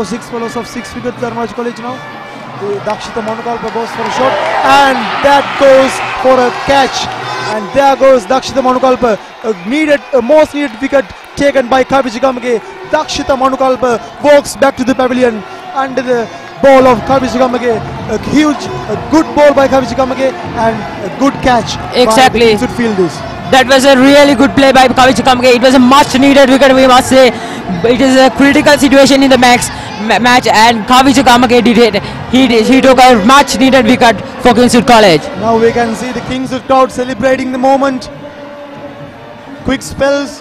6 follows of 6 wickets. Dharmaraja College now. Dakshita Manukalpa goes for a shot and that goes for a catch. And there goes Dakshita Manukalpa. A most needed wicket taken by Kaviji Gamage. Dakshita Manukalpa walks back to the pavilion under the ball of Kaviji Gamage. A good ball by Kaviji Gamage and a good catch. Exactly. By the Kingswood fielders. That was a really good play by Kaviji Gamage. It was a much needed wicket, we must say. It is a critical situation in the match and Kaviji Gamage did it. He took a much needed wicket for Kingswood College. Now we can see the Kingswood crowd celebrating the moment. Quick spells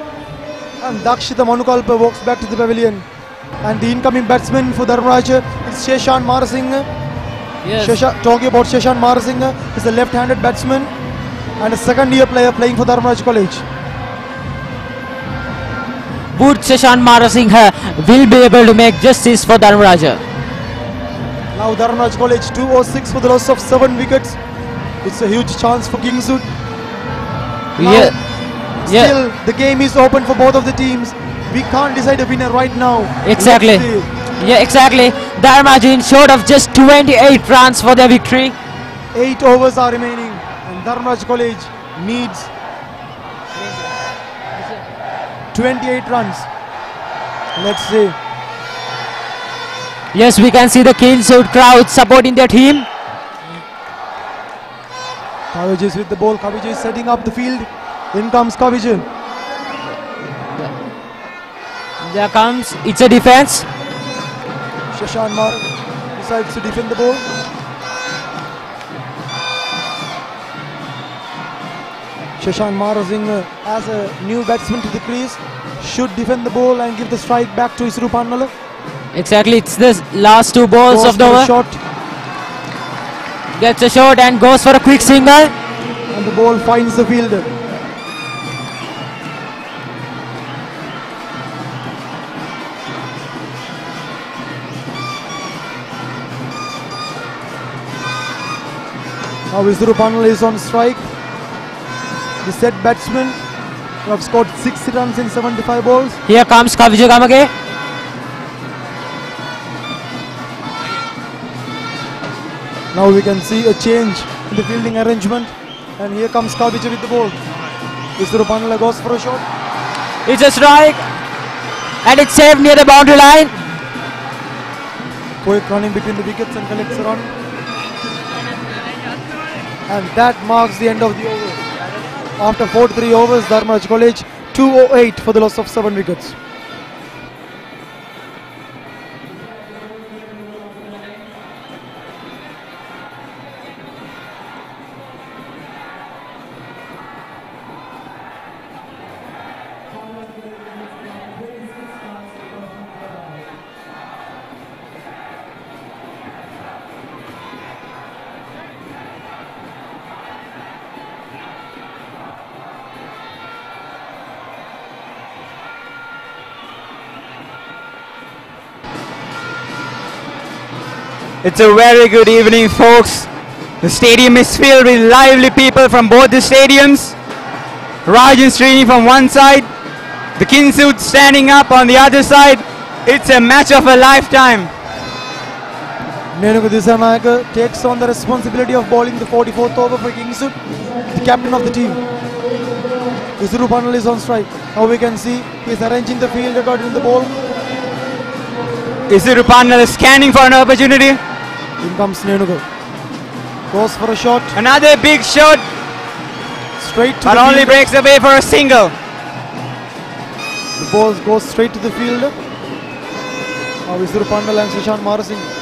and Dakshita Manukalpa walks back to the pavilion. And the incoming batsman for Dharmaraja is Sheshan Marasinghe. Yes. Talking about Sheshan Marasinghe, he's a left-handed batsman and a second-year player playing for Dharmaraja College. Would Sheshan Marasinghe will be able to make justice for Dharmaraja. Now Dharmaraja College 206 for the loss of 7 wickets. It's a huge chance for Kingswood. Still the game is open for both of the teams. We can't decide a winner right now. Exactly. Yeah, exactly. Dharmaraja in short of just 28 runs for their victory. 8 overs are remaining and Dharmaraja College needs 28 runs. Let's see. Yes, we can see the Kingswood crowd supporting their team. Kaviji is with the ball. Kaviji is setting up the field. In comes Kaviji. There comes, it's a defense. Sheshan Mar decides to defend the ball. Sheshan Marasinghe as a new batsman to the crease should defend the ball and give the strike back to Isuru Pannala. Exactly, it's the last 2 balls of the over. Shot. Gets a shot and goes for a quick single. And the ball finds the fielder. Now Isuru Pannala is on strike. The set batsman who have scored 60 runs in 75 balls. Here comes Kaviji Gamage. Now we can see a change in the fielding arrangement. And here comes Kaviji with the ball. Isuru Pannala goes for a shot. It's a strike. And it's saved near the boundary line. Quick running between the wickets and collects a run. And that marks the end of the over. After 43 overs, Dharmaraja College 208 for the loss of 7 wickets. It's a very good evening, folks. The stadium is filled with lively people from both the stadiums. Raj and Srini from one side, the Kingswood standing up on the other side. It's a match of a lifetime. Nenugu Disanayaka takes on the responsibility of bowling the 44th over for Kingswood, the captain of the team. Isuru Pannala is on strike. Now we can see he is arranging the field according to the ball. Isuru Pannala is scanning for an opportunity. In comes Nenugu. Goes for a shot. Another big shot. Straight to but the only field. breaks away for a single. The ball goes straight to the field. Now Isuru Pannala and Sheshan Marasinghe.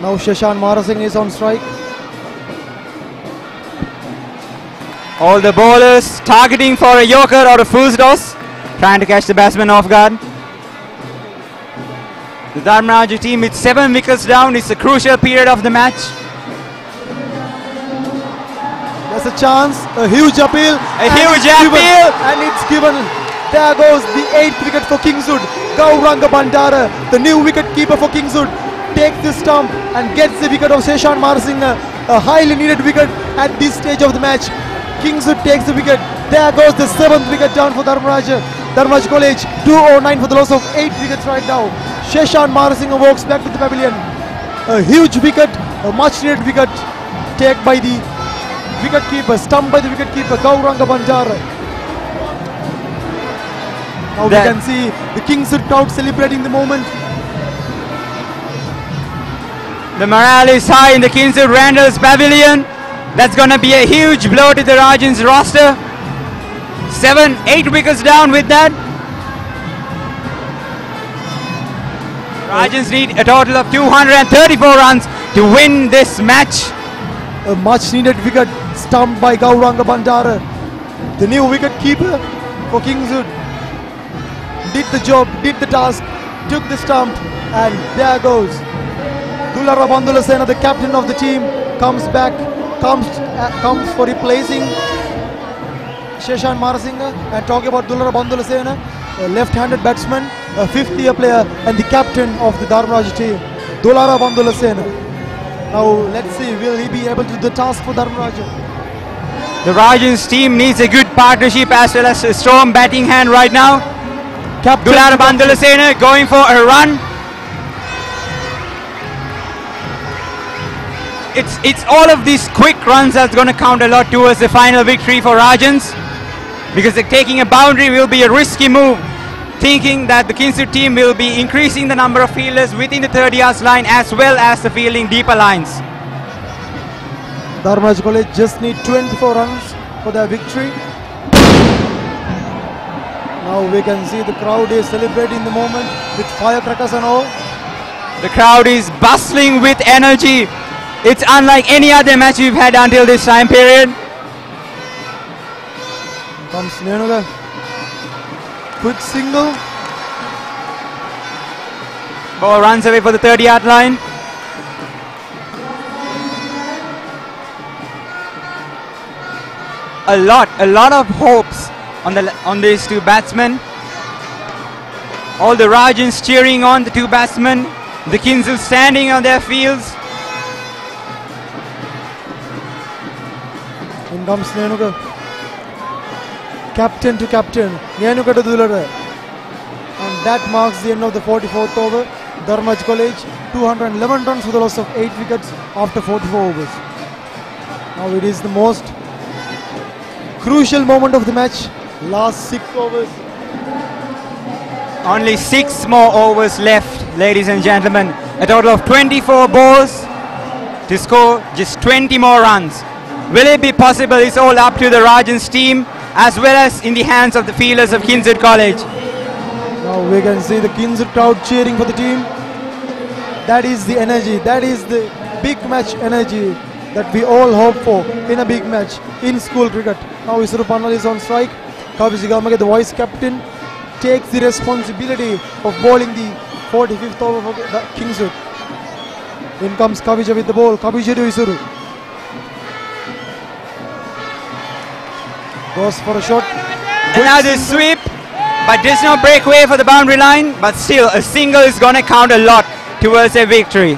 Now Sheshan Marasinghe is on strike. All the bowlers targeting for a yorker or a fool's toss, trying to catch the batsman off guard. The Dharmaraja team with 7 wickets down. It's a crucial period of the match. The has a chance, a huge appeal. A huge appeal. And it's given. There goes the 8th wicket for Kingswood. Gauranga Bandara, the new wicket keeper for Kingswood, takes the stump and gets the wicket of Sheshan Marasinghe. A highly needed wicket at this stage of the match. Kingswood takes the wicket. There goes the 7th wicket down for Dharmaraja. Dharmaraja College 209 for the loss of 8 wickets right now. Sheshan Marasinghe walks back to the pavilion. A huge wicket, a much needed wicket taken by the wicket keeper, stumped by the wicket keeper Gauranga Bandara. Now we can see the Kingswood crowd celebrating the moment. The morale is high in the Kingswood Randalls pavilion. That's going to be a huge blow to the Rajans roster. 8 wickets down with that. Rajans need a total of 234 runs to win this match. A much needed wicket stumped by Gauranga Bandara. The new wicket keeper for Kingswood did the job, did the task, took the stump, and there goes. Dulara Bandulasena, the captain of the team, comes back, comes for replacing Sheshan Marasinghe. And talking about Dulara Bandulasena, a left-handed batsman, a 5th-year player, and the captain of the Dharmaraja team, Dulara Bandulasena. Now let's see, will he be able to do the task for Dharmaraja? The Rajans team needs a good partnership as well as a strong batting hand right now. Dulara Bandulasena going for a run. It's all of these quick runs that's going to count a lot towards the final victory for Rajans, because taking a boundary will be a risky move, thinking that the Kingswood team will be increasing the number of fielders within the 30 yards line as well as the fielding deeper lines. Dharmaraja College just need 24 runs for their victory. Now we can see the crowd is celebrating the moment with firecrackers and all. The crowd is bustling with energy. It's unlike any other match we've had until this time period. Comes Nenuga. Quick single. Ball runs away for the 30-yard line. A lot of hopes on these two batsmen. All the Rajans cheering on the two batsmen. The Kingswood standing on their fields. In comes Nenuga. Captain to captain. Nenuga to Dulara. And that marks the end of the 44th over. Dharmaraja College 211 runs for the loss of 8 wickets after 44 overs. Now it is the most crucial moment of the match. Last 6 overs. Only 6 more overs left, ladies and gentlemen. A total of 24 balls to score just 20 more runs. Will it be possible? It's all up to the Rajans team as well as in the hands of the fielders of Kingswood College. Now we can see the Kingswood crowd cheering for the team. That is the energy, that is the big match energy that we all hope for in a big match in school cricket. Now Isuru Pannal is on strike. Kaviji Gamage, the vice captain, takes the responsibility of bowling the 45th over for the Kingswood. In comes Kavija with the ball. Kavija to Isuru. Goes for a shot. Another sweep, but does not break away for the boundary line. But still, a single is going to count a lot towards a victory.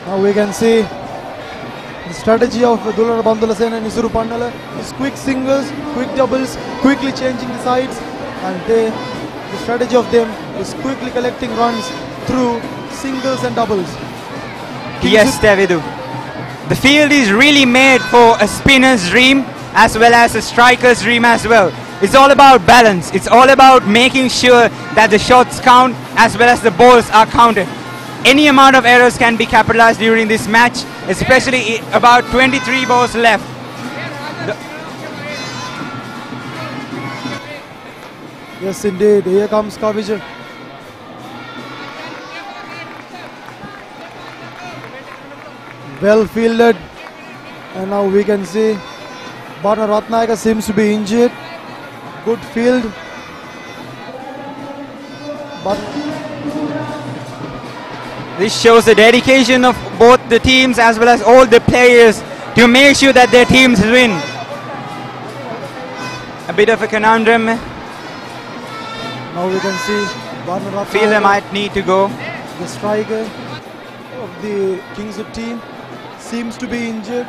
Now we can see the strategy of Dulara Bandulasena and Isuru Pannala is quick singles, quick doubles, quickly changing the sides, and the strategy of them is quickly collecting runs through singles and doubles. Yes, Davidu. The field is really made for a spinner's dream as well as a striker's dream as well. It's all about balance. It's all about making sure that the shots count as well as the balls are counted. Any amount of errors can be capitalized during this match, especially about 23 balls left. Yes, indeed. Here comes Kavija. Well fielded, and now we can see Bharna Ratnayaka seems to be injured. Good field, but This shows the dedication of both the teams as well as all the players to make sure that their teams win. A bit of a conundrum. Now we can see Dharmaraja, Feel they might need to go. the striker of the Kingswood team, seems to be injured.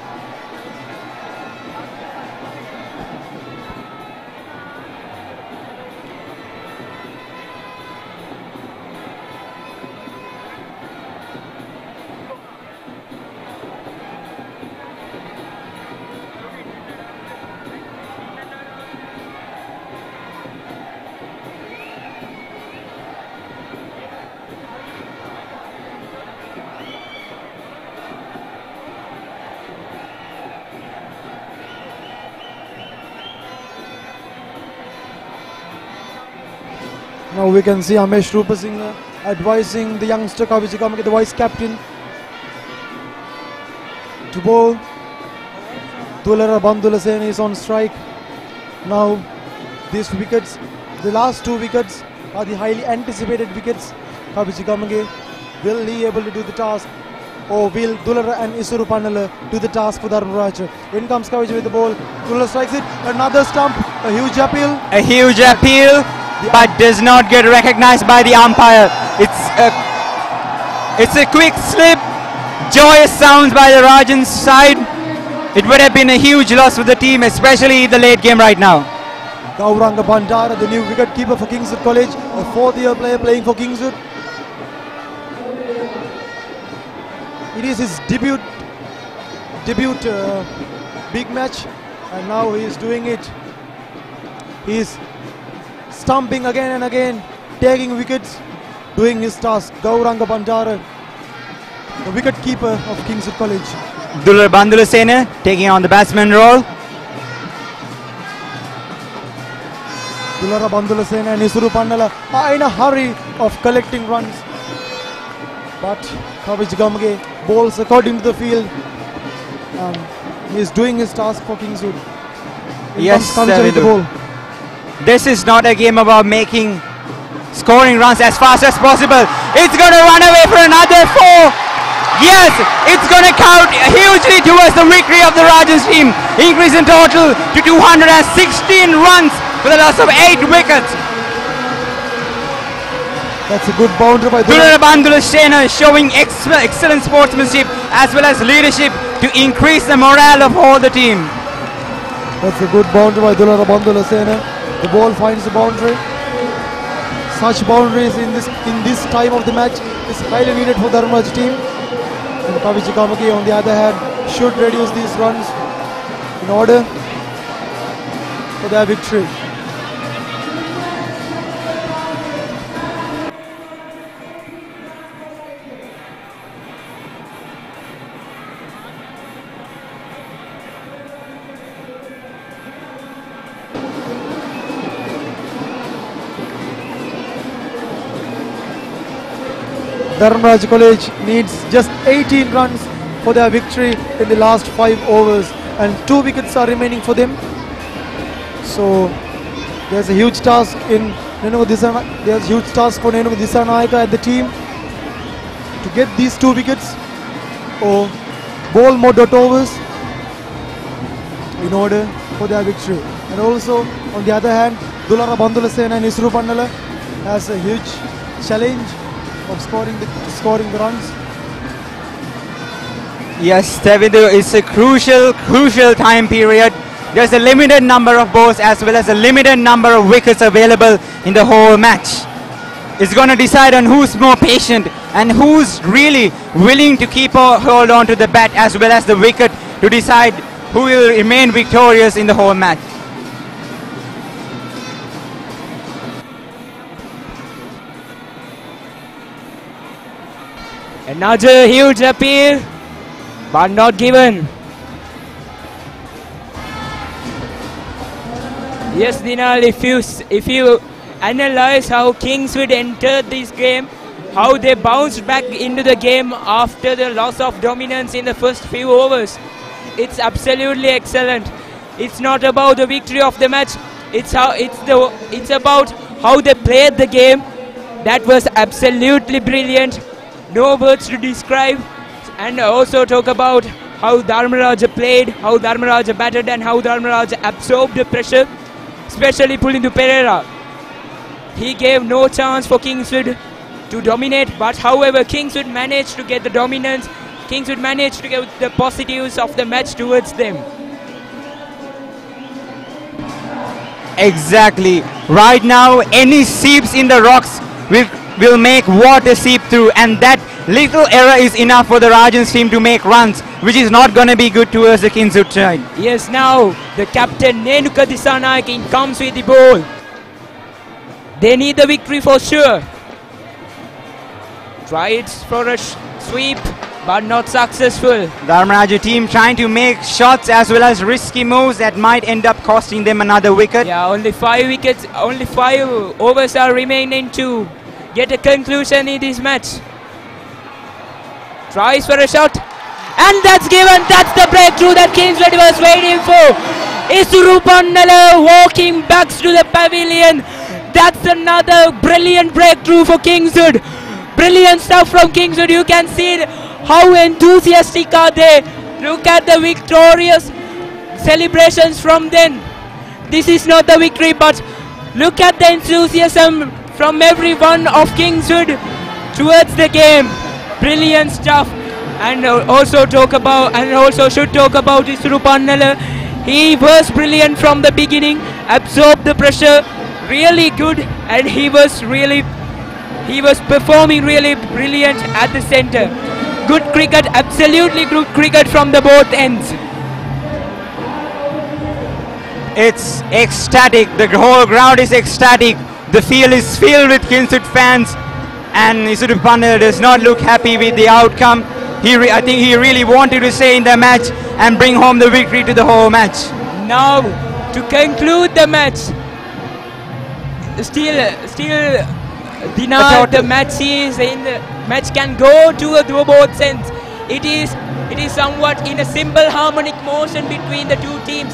Now we can see Amesh Rupasinghe advising the youngster Kaviji Kamake, the vice captain, to bowl. Dulara Bandulasen is on strike. Now these wickets, the last two wickets are the highly anticipated wickets. Kaviji Kamake, will he able to do the task, or will Dulara and Isuru Panala do the task for Dharmaraja? In comes Kaviji with the ball. Dulara strikes it. Another stump. A huge appeal. A huge appeal, but does not get recognized by the umpire. It's a quick slip. Joyous sounds by the Rajans side. It would have been a huge loss for the team, especially in the late game right now. Gauranga Bandara, the new wicket keeper for Kingswood College, a fourth-year player playing for Kingswood. It is his debut big match, and now he is doing it. He is stumping again and again, taking wickets, doing his task. Gauranga Bandara, the wicket keeper of Kingswood College. Dular Bandulasena taking on the batsman role. Dulara Bandulasena and Isuru Pandala are in a hurry of collecting runs. But Kaviji Kamake bowls according to the field. He is doing his task for Kingswood. Yes, with the ball. This is not a game about scoring runs as fast as possible. It's going to run away for another 4. Yes, it's going to count hugely towards the victory of the Rajans team. Increase in total to 216 runs for the loss of 8 wickets. That's a good boundary by Dulara Bandulasena showing excellent sportsmanship as well as leadership to increase the morale of all the team. That's a good boundary by Dulara Bandulasena. The ball finds the boundary. Such boundaries in this time of the match is highly needed for the Dharmaraja team. And Kaviji Kamake, on the other hand, should reduce these runs in order for their victory. Dharmaraja College needs just 18 runs for their victory in the last 5 overs, and 2 wickets are remaining for them. So there's a huge task in there's a huge task for Nenugu Disanayaka at the team to get these 2 wickets or bowl more dot overs in order for their victory. And also on the other hand, Dulara Bandulasena and Isuru Pandala has a huge challenge of scoring the runs. Yes, Tevindu, it's a crucial time period. There's a limited number of balls as well as a limited number of wickets available in the whole match. It's going to decide on who's more patient and who's really willing to keep a hold on to the bat as well as the wicket to decide who will remain victorious in the whole match. Another huge appeal, but not given. Yes, Dinal, if you analyze how Kingswood entered this game, how they bounced back into the game after the loss of dominance in the first few overs, it's absolutely excellent. It's not about the victory of the match. It's about how they played the game. That was absolutely brilliant. no words to describe, and also talk about how Dharmaraja played, how Dharmaraja batted, and how Dharmaraja absorbed the pressure, especially Pulindu Pereira. He gave no chance for Kingswood to dominate, but however Kingswood managed to get the dominance. Kingswood managed to get the positives of the match towards them. Exactly. Right now, any seeps in the rocks will make water seep through, and that little error is enough for the Rajans team to make runs, which is not going to be good towards the Kingswood side. Yes, now the captain Nenuka Disanayakin comes with the ball. They need the victory for sure. Tried for a sweep, but not successful. Dharmaraja team trying to make shots as well as risky moves that might end up costing them another wicket. Yeah, only 5 wickets, only 5 overs are remaining to get a conclusion in this match. Tries for a shot, and that's given. That's the breakthrough that Kingswood was waiting for. Isuru Pannala walking back to the pavilion. That's another brilliant breakthrough for Kingswood. Brilliant stuff from Kingswood. You can see how enthusiastic are they. Look at the victorious celebrations from them. This is not the victory, but look at the enthusiasm from everyone of Kingswood towards the game. Brilliant stuff. And also should talk about Isuru Pannala. He was brilliant from the beginning, absorbed the pressure really good, and he was performing really brilliant at the center. Good cricket, absolutely good cricket from the both ends. It's ecstatic. The whole ground is ecstatic. The field is filled with Kingswood fans, and Isuru Pannala does not look happy with the outcome. I think he really wanted to stay in the match and bring home the victory to the whole match. Now, to conclude the match, still denied the match is in the match can go to both ends. It is somewhat in a simple harmonic motion between the two teams.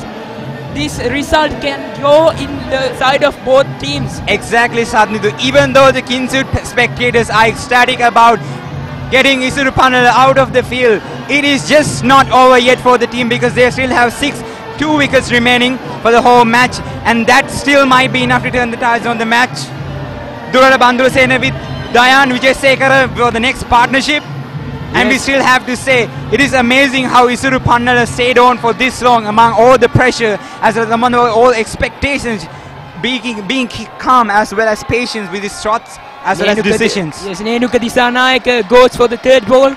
This result can go in the side of both teams. Exactly, Sadnidu. Even though the Kingswood spectators are ecstatic about getting Isuru Pannala out of the field, it is just not over yet for the team, because they still have 2 wickets remaining for the whole match, and that still might be enough to turn the tides on the match. Durala Bandurasena with Dayan Wijayasekara for the next partnership. And we still have to say, it is amazing how Isuru Pannala stayed on for this long among all the pressure, as well as among all expectations, being calm as well as patient with his shots as well as decisions. Yes, Nenuka Disanayak goes for the third ball,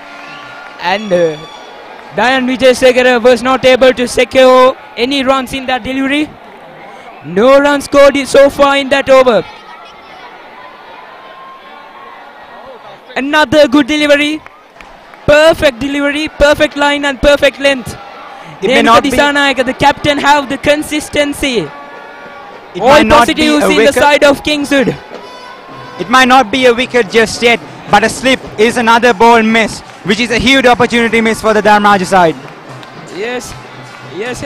and Dayan Wijayasekara was not able to secure any runs in that delivery. No runs scored so far in that over. Another good delivery. Perfect line and perfect length. Nenuka Disanayak, the captain, have the consistency. All positives in the side of Kingswood. It might not be a wicket just yet, but a slip is another ball miss, which is a huge opportunity miss for the Dharmaraja side. Yes,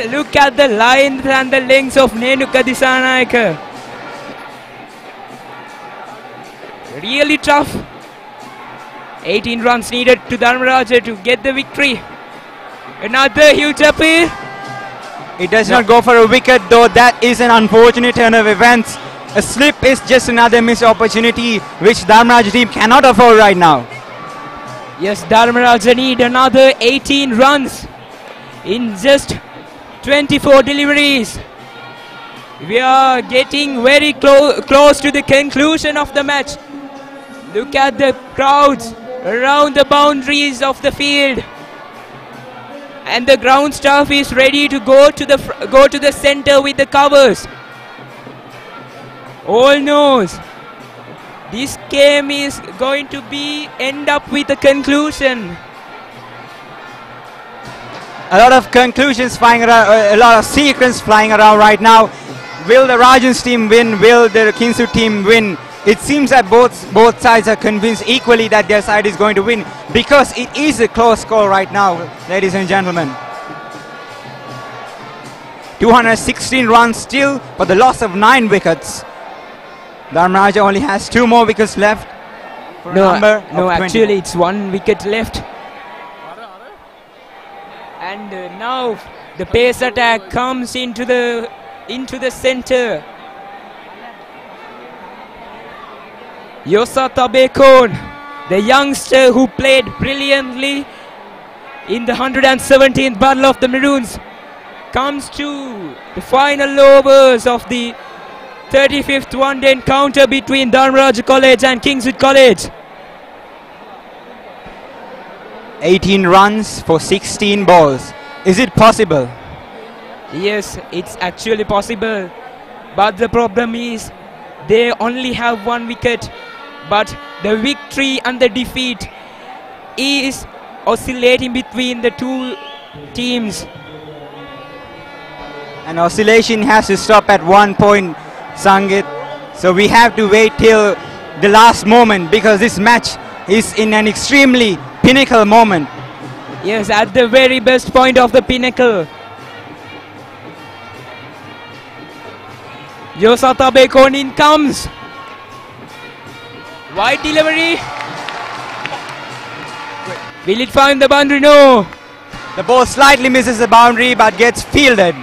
look at the length and the lengths of Nenuka Disanayak. Really tough. 18 runs needed to Dharmaraja to get the victory. Another huge appeal. It does not go for a wicket, though. That is an unfortunate turn of events. A slip is just another missed opportunity, which Dharmaraja team cannot afford right now. Yes, Dharmaraja need another 18 runs in just 24 deliveries. We are getting very close to the conclusion of the match. Look at the crowds around the boundaries of the field, and the ground staff is ready to go to the center with the covers. All knows this game is going to end up with a conclusion. A lot of conclusions flying around, a lot of sequence flying around right now. Will the Rajans team win? Will the Kingswood team win? It seems that both sides are convinced equally that their side is going to win, because it is a close score right now, ladies and gentlemen. 216 runs still for the loss of 9 wickets. Dharmaraja only has 2 more wickets left. for a number of 20. Actually it's 1 wicket left. And now the pace attack comes into the center. Yosa Tabekon, the youngster who played brilliantly in the 117th Battle of the Maroons, comes to the final overs of the 35th one-day encounter between Dharmaraja College and Kingswood College. 18 runs for 16 balls. Is it possible? Yes, it's actually possible. But the problem is they only have 1 wicket. But the victory and the defeat is oscillating between the two teams. An oscillation has to stop at one point, Sangit. So we have to wait till the last moment because this match is in an extremely pinnacle moment. Yes, at the very best point of the pinnacle. Yosata Bekon in comes. Wide delivery. Will it find the boundary? No. The ball slightly misses the boundary but gets fielded.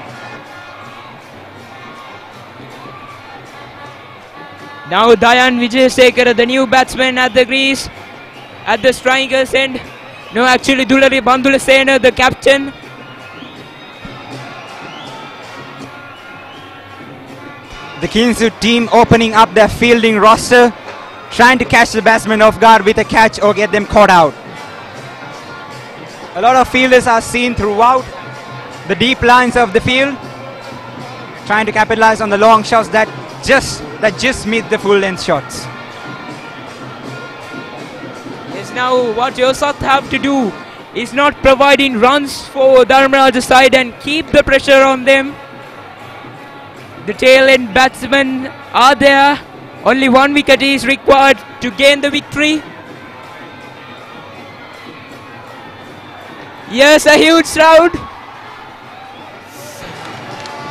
Now Dayan Vijayasekara, the new batsman at the crease, at the striker's end. No, actually Dulari Bandulasena, the captain. The Kingswood team opening up their fielding roster, trying to catch the batsmen off guard with a catch or get them caught out. A lot of fielders are seen throughout the deep lines of the field, trying to capitalize on the long shots that just meet the full length shots. Yes, now what Yosat have to do is not providing runs for Dharmaraja side and keep the pressure on them. The tail end batsmen are there. Only 1 wicket is required to gain the victory. Yes, a huge round.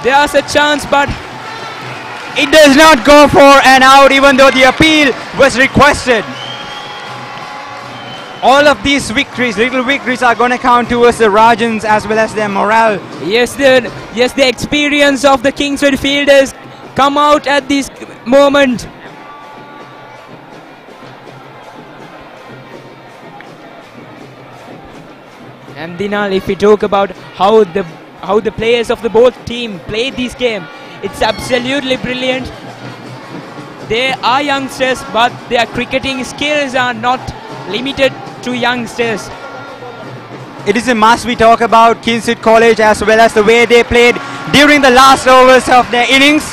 There's a chance, but it does not go for an out even though the appeal was requested. All of these victories, little victories, are going to count towards the Rajans as well as their morale. Yes, the experience of the Kingswood fielders come out at this moment. And Dinal, if we talk about how the players of the both team play this game, it's absolutely brilliant. They are youngsters, but their cricketing skills are not limited to youngsters. It is a must we talk about Kingswood College as well as the way they played during the last overs of their innings.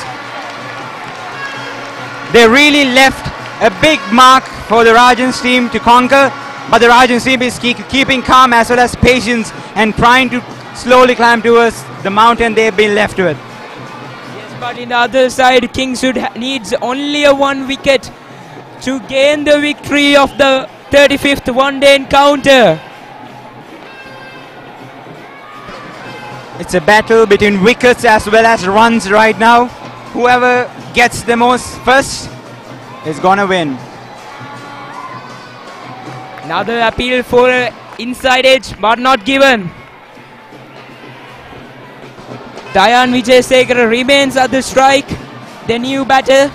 They really left a big mark for the Rajans team to conquer, but the Rajans team is keeping calm as well as patience and trying to slowly climb towards the mountain they've been left with. Yes, but in the other side, Kingswood needs only a 1 wicket to gain the victory of the 35th one-day encounter. It's a battle between wickets as well as runs right now. Whoever gets the most first is gonna win. Another appeal for inside edge, but not given. Dayan Vijayasekara remains at the strike, the new batter.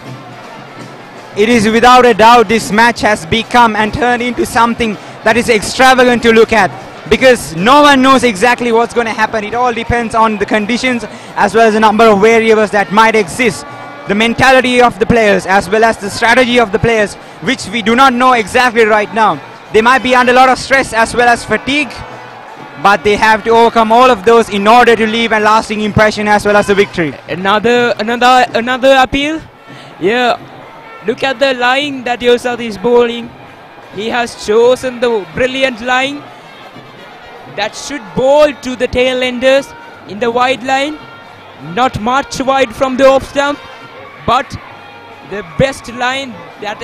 It is without a doubt this match has become and turned into something that is extravagant to look at, because no one knows exactly what's going to happen. It all depends on the conditions as well as the number of variables that might exist, the mentality of the players as well as the strategy of the players, which we do not know exactly right now. They might be under a lot of stress as well as fatigue, but they have to overcome all of those in order to leave a lasting impression as well as the victory. Another appeal. Yeah, look at the line that Yosat is bowling. He has chosen the brilliant line that should bowl to the tail enders in the wide line, not much wide from the off stump, but the best line that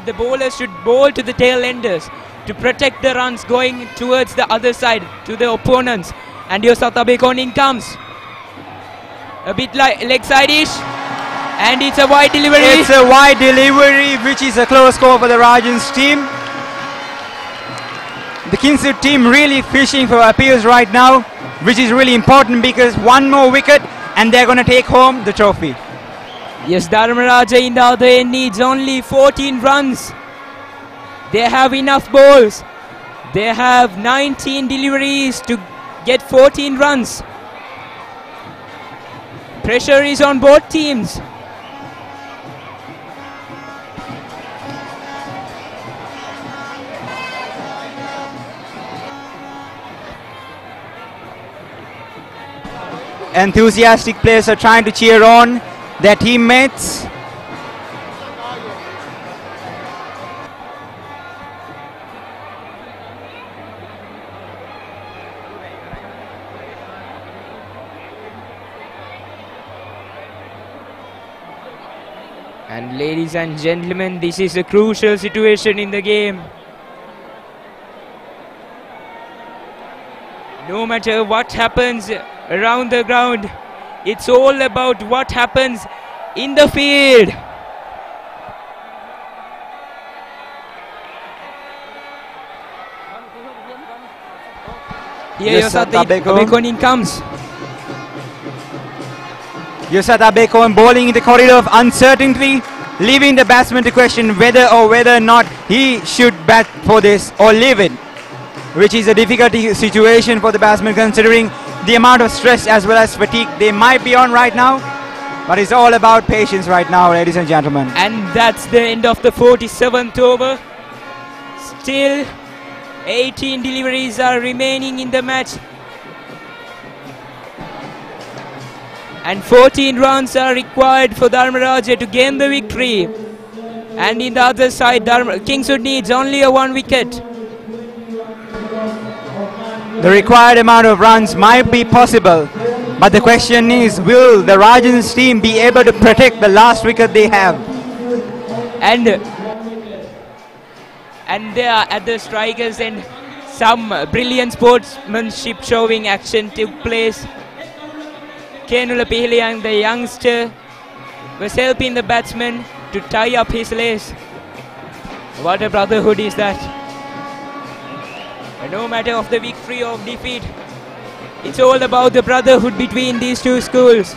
the bowler should bowl to the tail enders to protect the runs going towards the other side to the opponents. And Yosata Bekon in comes. A bit like leg side-ish. And it's a wide delivery. It's a wide delivery, which is a close call for the Rajans team. The Kingswood team really fishing for appeals right now, which is really important because one more wicket and they're going to take home the trophy. Yes, Dharmaraja in the other end needs only 14 runs. They have enough balls. They have 19 deliveries to get 14 runs. Pressure is on both teams. Enthusiastic players are trying to cheer on their teammates. And ladies and gentlemen, this is a crucial situation in the game. No matter what happens around the ground, it's all about what happens in the field. Here Yusat Abekon comes. Yusat Abekon bowling in the corridor of uncertainty, leaving the batsman to question whether or not he should bat for this or leave it, which is a difficult situation for the batsman considering the amount of stress as well as fatigue they might be on right now. But it's all about patience right now, ladies and gentlemen. And that's the end of the 47th over. Still 18 deliveries are remaining in the match. And 14 runs are required for Dharmaraja to gain the victory. And in the other side, Kingswood needs only a 1 wicket. The required amount of runs might be possible, but the question is, will the Rajans team be able to protect the last wicket they have? And they are at the strikers and some brilliant sportsmanship showing action took place. Kenula Pihliang, the youngster, was helping the batsman to tie up his lace. What a brotherhood is that. And no matter of the victory or defeat, it's all about the brotherhood between these two schools.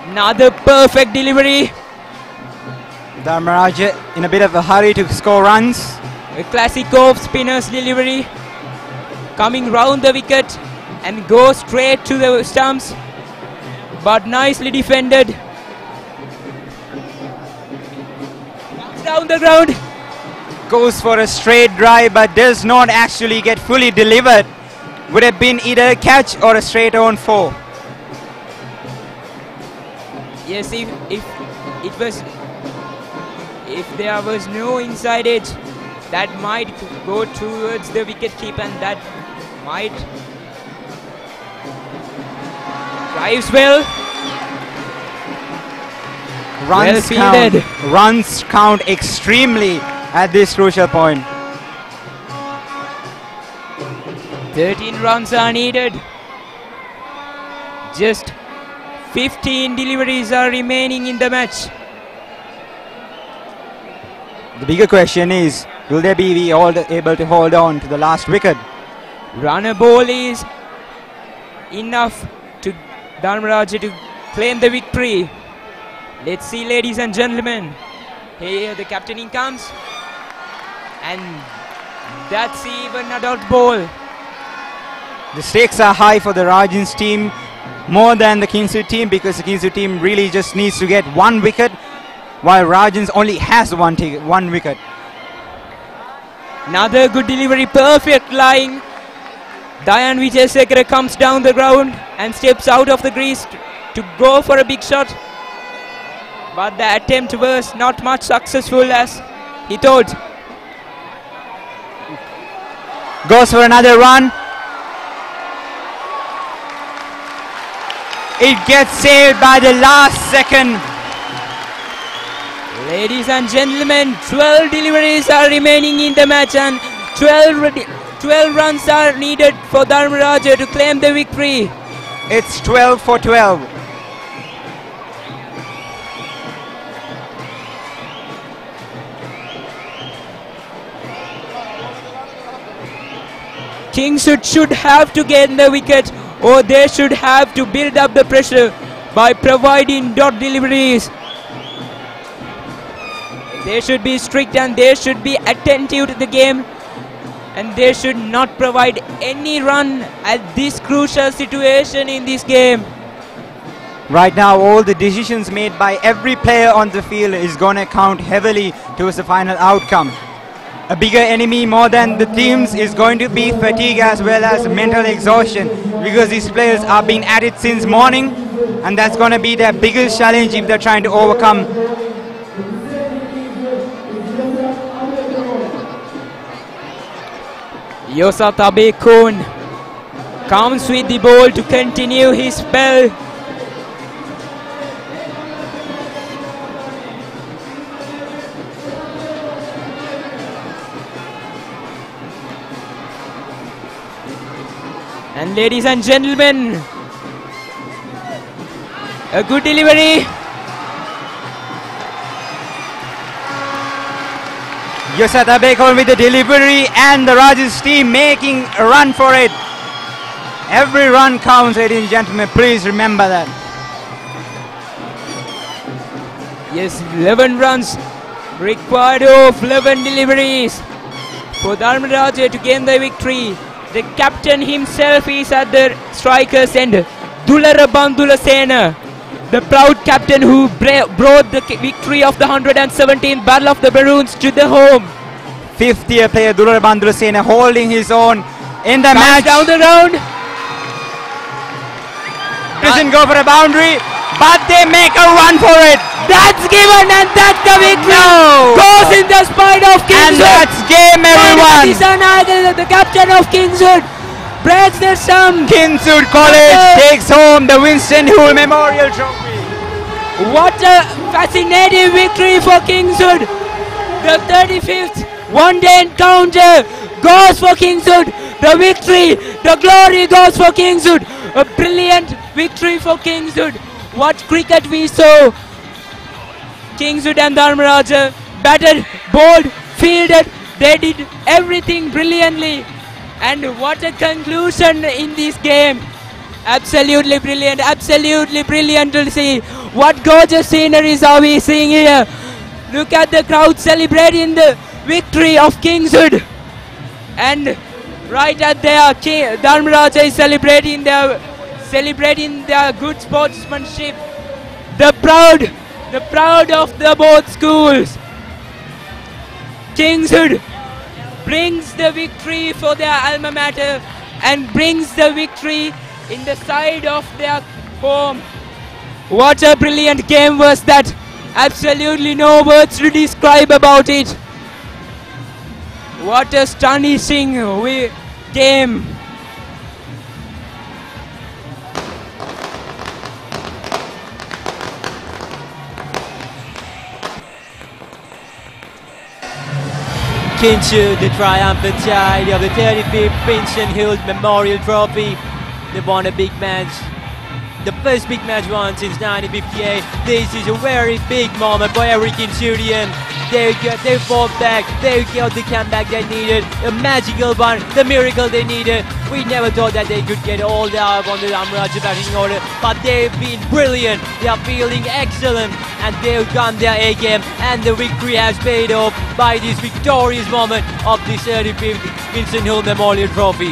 Another perfect delivery. Dharmaraja in a bit of a hurry to score runs. A classic off spinner's delivery. Coming round the wicket and go straight to the stumps. But nicely defended. Down the ground. Goes for a straight drive but does not actually get fully delivered. Would have been either a catch or a straight on 4. Yes, if there was no inside edge, that might go towards the wicket keeper and that might drives well. Runs count extremely at this crucial point. 13 runs are needed. Just 15 deliveries are remaining in the match. The bigger question is, will they be able to hold on to the last wicket? Runner ball is enough to Dharmaraja to claim the victory. Let's see, ladies and gentlemen. Here the captaining comes. And that's even a dot ball. The stakes are high for the Rajans team, more than the Kingswood team, because the Kingswood team really just needs to get 1 wicket, while Rajans only has one wicket. Another good delivery, perfect line. Dayan Vijayasekara comes down the ground and steps out of the crease to go for a big shot. But the attempt was not much successful as he thought. Goes for another run. It gets saved by the last second. Ladies and gentlemen, 12 deliveries are remaining in the match and 12 12 runs are needed for Dharmaraja to claim the victory. It's 12 for 12. Kingswood should have to gain the wicket, or they should have to build up the pressure by providing dot deliveries. They should be strict and they should be attentive to the game, and they should not provide any run at this crucial situation in this game. Right now, all the decisions made by every player on the field is going to count heavily towards the final outcome. A bigger enemy more than the teams is going to be fatigue as well as mental exhaustion, because these players are being at it since morning, and that's going to be their biggest challenge if they're trying to overcome. Yosatabe Kun comes with the ball to continue his spell. And ladies and gentlemen, a good delivery. Yosata Bekon with the delivery, and the Rajas team making a run for it. Every run counts, ladies and gentlemen. Please remember that. Yes, 11 runs required of 11 deliveries for Dharmaraja to gain the victory. The captain himself is at the striker's end, Dulara Bandula Sena, the proud captain who brought the victory of the 117th Battle of the Maroons to the home. 50th player Dulara Bandula Sena holding his own in the match. Down the round. Doesn't go for a boundary, but they make a run for it. That's given, and that's the victory. No. Goes in the spine of Kingswood. And that's game, everyone. The captain of Kingswood breaks the sum. Kingswood College takes home the Winston Hull Memorial Trophy. What a fascinating victory for Kingswood. The 35th one-day encounter goes for Kingswood. The victory, the glory goes for Kingswood. A brilliant victory for Kingswood. What cricket we saw. Kingswood and Dharmaraja batted, bowled, fielded. They did everything brilliantly. And what a conclusion in this game. Absolutely brilliant to see. What gorgeous sceneries are we seeing here. Look at the crowd celebrating the victory of Kingswood. And right at there, Dharmaraja is celebrating their good sportsmanship. The proud of the both schools. Kingswood brings the victory for their alma mater and brings the victory in the side of their home. What a brilliant game was that. Absolutely no words to describe about it. What a astonishing game. Kingswood, the triumphant side of the 35th Winston Hull Memorial Trophy. They won a big match. The first big match won since 1958. This is a very big moment for every Kingswoodian. They fought back, they got the comeback they needed, a magical one, the miracle they needed. We never thought that they could get all the up on the Dharmaraja batting order, but they've been brilliant, they are feeling excellent, and they've done their A game, and the victory has paid off by this victorious moment of the 35th Winston Hull Memorial Trophy.